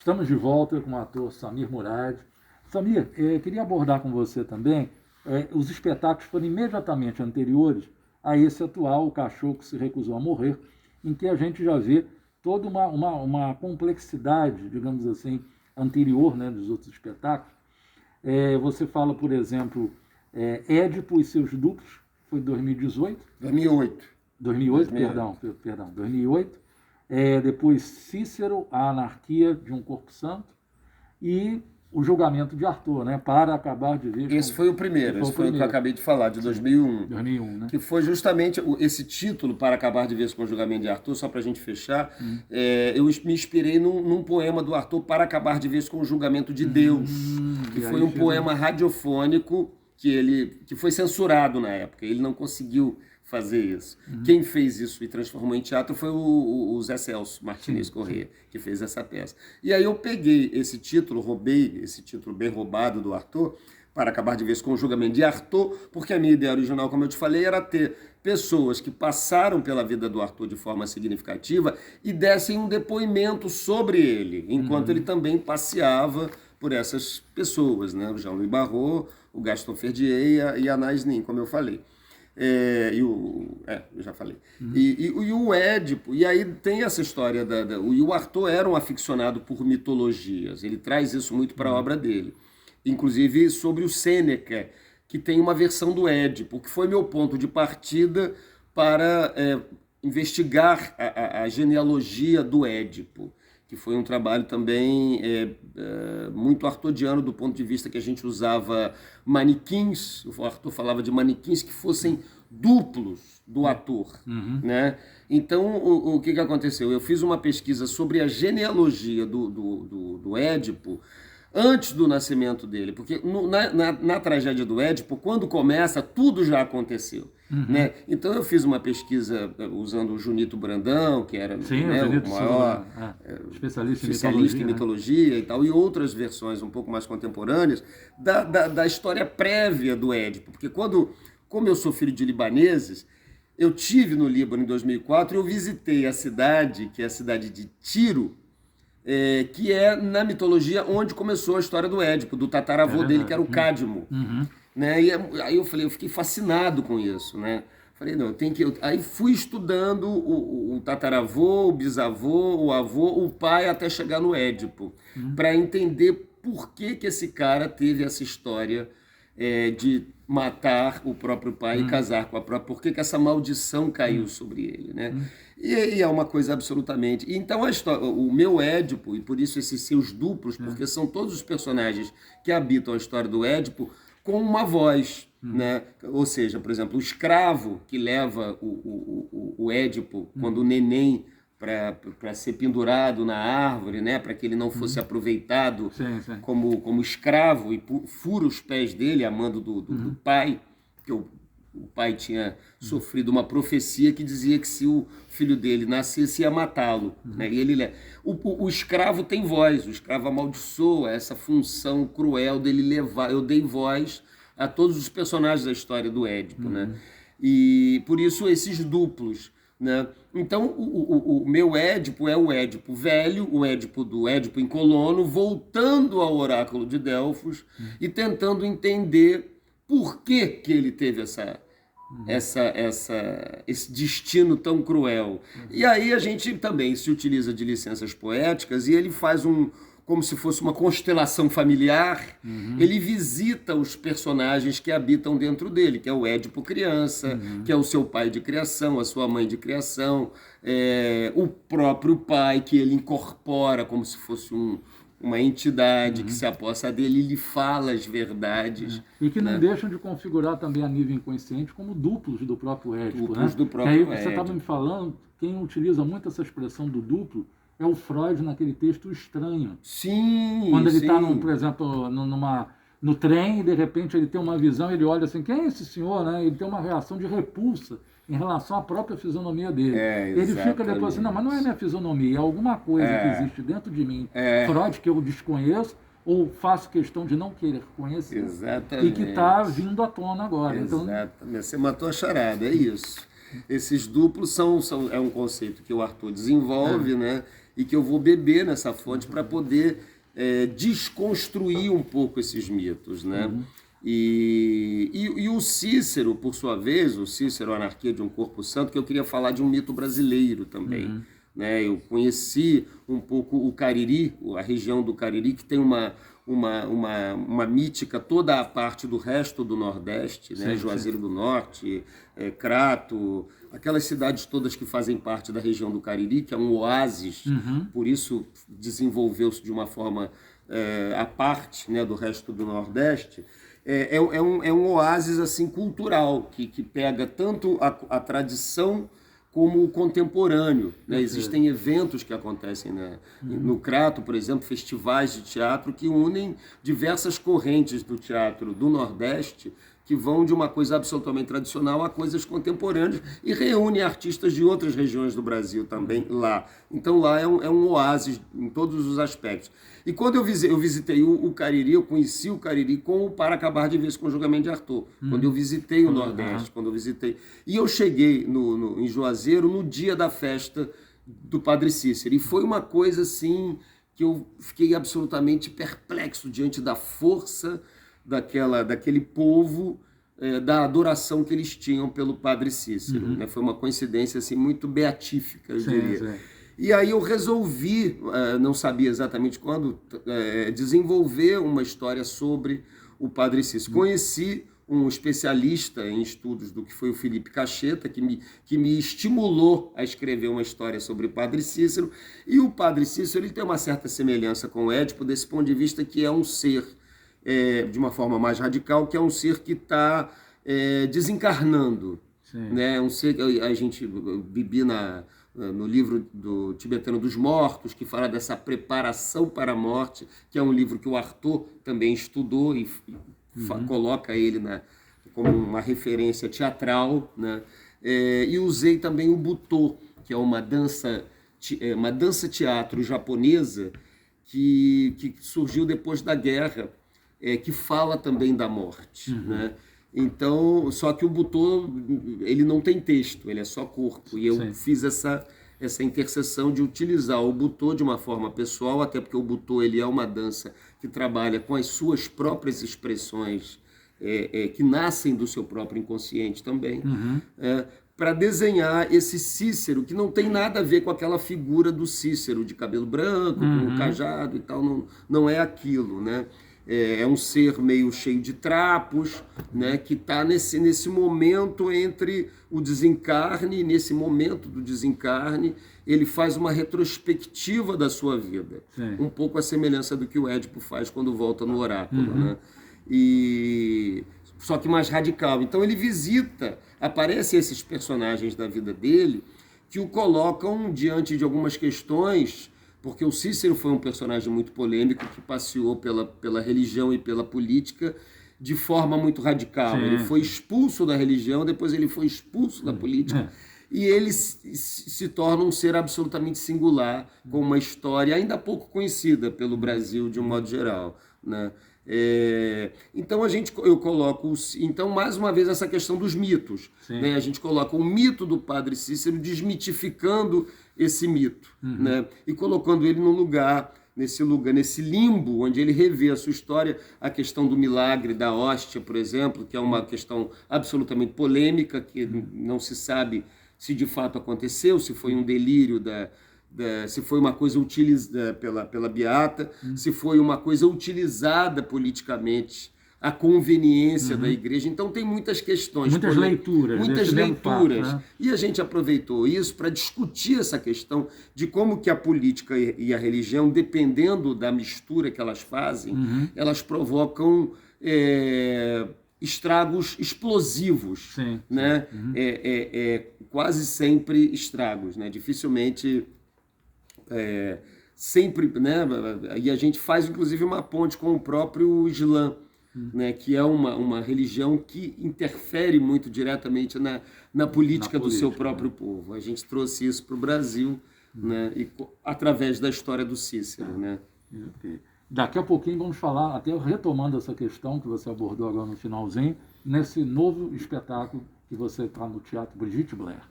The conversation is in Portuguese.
Estamos de volta com o ator Samir Murad. Samir, queria abordar com você também os espetáculos que foram imediatamente anteriores a esse atual, O Cachorro que se Recusou a Morrer, em que a gente já vê toda uma complexidade, digamos assim, anterior, né, dos outros espetáculos. Você fala, por exemplo, Édipo e seus duplos, foi 2018? 2008. 2008, perdão, 2008. Depois Cícero, a anarquia de um corpo santo, e o julgamento de Arthur, né? Para acabar de ver. Esse foi o primeiro, esse foi o que eu acabei de falar, de 2001. 2001, né? Que foi justamente esse título, Para Acabar de Vez com o Julgamento de Arthur, só para a gente fechar. Eu me inspirei num poema do Arthur, Para Acabar de Vez com o Julgamento de Deus, que foi um poema radiofônico que foi censurado na época. Ele não conseguiu fazer isso. Quem fez isso e transformou em teatro foi o Zé Celso Martinez Corrêa, que fez essa peça. E aí eu peguei esse título, roubei esse título bem roubado do Arthur, Para Acabar de Vez com o Julgamento de Arthur, porque a minha ideia original, como eu te falei, era ter pessoas que passaram pela vida do Arthur de forma significativa e dessem um depoimento sobre ele, enquanto ele também passeava por essas pessoas, né? O Jean-Louis Barrault, o Gaston Ferdier e a Anais Nin, como eu falei. Eu já falei. E o Édipo, e aí tem essa história, e o Arthur era um aficionado por mitologias, ele traz isso muito para a obra dele, inclusive sobre o Sêneca, que tem uma versão do Édipo, que foi meu ponto de partida para investigar a genealogia do Édipo, que foi um trabalho também muito artodiano do ponto de vista que a gente usava manequins, o Arthur falava de manequins que fossem duplos do ator, né? Então, o que aconteceu? Eu fiz uma pesquisa sobre a genealogia do Édipo antes do nascimento dele, porque na tragédia do Édipo, quando começa, tudo já aconteceu. Né? Então eu fiz uma pesquisa usando o Junito Brandão, que era o maior especialista em mitologia e tal, e outras versões um pouco mais contemporâneas da história prévia do Édipo, porque como eu sou filho de libaneses, eu tive no Líbano em 2004 e eu visitei a cidade, que é a cidade de Tiro, que é na mitologia onde começou a história do Édipo, do tataravô dele, que era o Cadmo. Né? E aí eu fiquei fascinado com isso, né? Falei, não, aí fui estudando o tataravô, o bisavô, o avô, o pai, até chegar no Édipo, para entender por que esse cara teve essa história de matar o próprio pai e casar com a própria... Por que essa maldição caiu sobre ele, né? E é uma coisa absolutamente... Então, o meu Édipo, e por isso esses seus duplos, porque são todos os personagens que habitam a história do Édipo, com uma voz, né? Ou seja, por exemplo, o escravo que leva o Édipo, quando o neném, para ser pendurado na árvore, né? Para que ele não fosse aproveitado como escravo e fura os pés dele, a mando do pai, que o pai tinha sofrido uma profecia que dizia que se o filho dele nascesse ia matá-lo. Né? E o escravo tem voz, o escravo amaldiçoa essa função cruel dele levar. Eu dei voz a todos os personagens da história do Édipo. Né? E por isso esses duplos. Né? Então o meu Édipo é o Édipo velho, o Édipo do Édipo em Colono, voltando ao oráculo de Delfos e tentando entender por que ele teve esse destino tão cruel. E aí a gente também se utiliza de licenças poéticas e ele faz como se fosse uma constelação familiar, ele visita os personagens que habitam dentro dele, que é o Édipo criança, que é o seu pai de criação, a sua mãe de criação, o próprio pai que ele incorpora como se fosse uma entidade que se apossa dele e lhe fala as verdades. E que não deixam de configurar também a nível inconsciente como duplos do próprio Édipo. Duplos, né? Do próprio Édipo. Édipo. Você estava me falando, quem utiliza muito essa expressão do duplo é o Freud naquele texto Estranho. Sim, quando ele está, por exemplo, no trem e de repente ele tem uma visão, ele olha assim, quem é esse senhor? Né? Ele tem uma reação de repulsa em relação à própria fisionomia dele. Ele fica depois assim, não, mas não é minha fisionomia, é alguma coisa que existe dentro de mim. Freud, que eu desconheço, ou faço questão de não querer conhecer. Exatamente. E que está vindo à tona agora. Exatamente. Então... Você matou a charada, é isso. Esses duplos é um conceito que o Arthur desenvolve, né? e que eu vou beber nessa fonte para poder desconstruir um pouco esses mitos, né? E o Cícero, por sua vez, o Cícero, Anarquia de um Corpo Santo, que eu queria falar de um mito brasileiro também. Né? Eu conheci um pouco o Cariri, a região do Cariri, que tem uma mítica, toda a parte do resto do Nordeste, né? Juazeiro do Norte, Crato, aquelas cidades todas que fazem parte da região do Cariri, que é um oásis, por isso desenvolveu-se de uma forma à parte, né, do resto do Nordeste. É um oásis assim, cultural, que pega tanto a tradição como o contemporâneo, né? Existem eventos que acontecem, né? No Crato, por exemplo, festivais de teatro que unem diversas correntes do teatro do Nordeste, que vão de uma coisa absolutamente tradicional a coisas contemporâneas e reúne artistas de outras regiões do Brasil também lá. Então lá é um oásis em todos os aspectos. E quando eu visitei o Cariri, eu conheci o Cariri com o Para Acabar de Vez com o Julgamento de Arthur. Quando eu visitei o Nordeste, E eu cheguei em Juazeiro no dia da festa do Padre Cícero. E foi uma coisa assim que eu fiquei absolutamente perplexo diante da força daquele povo, da adoração que eles tinham pelo Padre Cícero. Né? Foi uma coincidência assim, muito beatífica, eu diria. E aí eu resolvi, não sabia exatamente quando, desenvolver uma história sobre o Padre Cícero. Conheci um especialista em estudos do que foi o Felipe Cacheta, que me estimulou a escrever uma história sobre o Padre Cícero. E o Padre Cícero ele tem uma certa semelhança com o Édipo, desse ponto de vista que é um ser, de uma forma mais radical, que é um ser que está desencarnando. Né? Um ser que a gente bebi no livro do Tibetano dos Mortos, que fala dessa preparação para a morte, que é um livro que o Arthur também estudou e coloca ele como uma referência teatral, né? E usei também o Butô, que é uma dança-teatro japonesa que surgiu depois da guerra, que fala também da morte, né? Então, só que o Butô, ele não tem texto, ele é só corpo. E eu fiz essa interseção de utilizar o Butô de uma forma pessoal, até porque o Butô ele é uma dança que trabalha com as suas próprias expressões, que nascem do seu próprio inconsciente também, para desenhar esse Cícero, que não tem nada a ver com aquela figura do Cícero, de cabelo branco, com o cajado e tal, não é aquilo, né? É um ser meio cheio de trapos, né, que está nesse momento entre o desencarne, nesse momento do desencarne, ele faz uma retrospectiva da sua vida. Um pouco a semelhança do que o Édipo faz quando volta no oráculo, né? Só que mais radical. Então ele aparecem esses personagens da vida dele que o colocam diante de algumas questões, porque o Cícero foi um personagem muito polêmico que passeou pela religião e pela política de forma muito radical. Ele foi expulso da religião, depois ele foi expulso da política, e ele se torna um ser absolutamente singular, com uma história ainda pouco conhecida pelo Brasil de um modo geral, né? Então eu coloco, então mais uma vez essa questão dos mitos, né? A gente coloca o mito do Padre Cícero desmitificando esse mito, né? E colocando ele nesse limbo onde ele revê a sua história, a questão do milagre da hóstia, por exemplo, que é uma questão absolutamente polêmica, que não se sabe se de fato aconteceu, se foi um delírio se foi uma coisa utilizada pela Beata, se foi uma coisa utilizada politicamente, a conveniência da igreja. Então tem muitas questões. Muitas leituras. Fato, né? E a gente aproveitou isso para discutir essa questão de como que a política e a religião, dependendo da mistura que elas fazem, elas provocam estragos explosivos, né? Quase sempre estragos, né? Dificilmente... sempre, né? E a gente faz inclusive uma ponte com o próprio Islã, né? Que é uma religião que interfere muito diretamente na política do seu próprio povo. A gente trouxe isso para o Brasil, né? Através da história do Cícero, né? Daqui a pouquinho vamos falar, até retomando essa questão que você abordou agora no finalzinho, nesse novo espetáculo que você está no Teatro Brigitte Blair.